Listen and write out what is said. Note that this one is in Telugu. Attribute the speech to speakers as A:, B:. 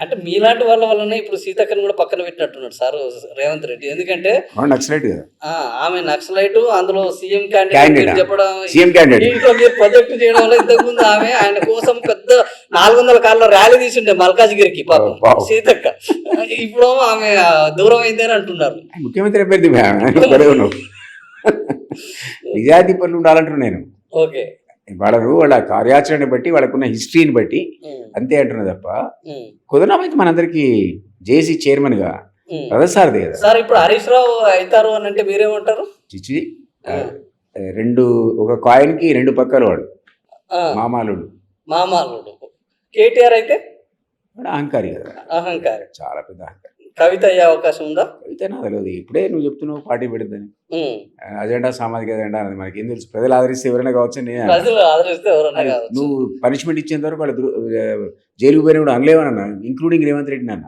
A: అంటే మీలాంటి వాళ్ళ వల్లనే ఇప్పుడు సీతక్కని కూడా పక్కన పెట్టినట్టున్నాడు సార్ రేవంత్ రెడ్డి. ఎందుకంటే
B: నక్సలైట్ కదా,
A: ఆమె నక్సలైట్, అందులో సీఎం
B: క్యాండిడేట్
A: క్యాండిడేట్ చెప్పడం,
B: సీఎం క్యాండిడేట్.
A: ఇంట్లో మీరు ప్రొజెక్ట్ చేయడం వల్ల ఇంతకుముందు ఆమె ఆయన కోసం పెద్ద 400 కార్ల ర్యాలీ తీసుండే మల్కాజ్గిరికి పాపం సీతక్క. ఇప్పుడు ఆమె దూరం అయిందని అంటున్నారు.
B: ముఖ్యమంత్రి అభ్యర్థి నువ్వు నిజాయితీ పనులు ఉండాలంటున్నా నేను.
A: ఓకే,
B: వాళ్ళ కార్యాచరణ బట్టి, వాళ్ళకున్న హిస్టరీని బట్టి అంతే అంటున్నా తప్ప, కుదరమైతే మనందరికి జేసీ చైర్మన్ గా రథసారథి కదా
A: సార్. ఇప్పుడు హరీష్ రావు అవుతారు అని అంటే మీరేమంటారు?
B: చిచ్చి ఒక కాయిన్కి 2 పక్కలు వాడు మామాలుడు.
A: కేటీఆర్ అయితే
B: వాడు అహంకారి కదా,
A: అహంకారి,
B: చాలా పెద్ద అహంకారి.
A: కవిత అయ్యే అవకాశం ఉందా?
B: కవిత నాకు తెలియదు. ఇప్పుడే నువ్వు చెప్తున్నావు పార్టీ పెడుద్దని. అజెండా సామాజిక అజెండా అనేది మనకి ఏం తెలుసు? ప్రజలు ఆదరిస్తే ఎవరైనా కావచ్చు.
A: ప్రజలు ఆదరిస్తే ఎవరైనా కావచ్చు.
B: నువ్వు పనిష్మెంట్ ఇచ్చేంత వరకు వాళ్ళు జైలుకు పోయినా కూడా అనలేవనన్నా, ఇంక్లూడింగ్ రేవంత్ రెడ్డి అన్న.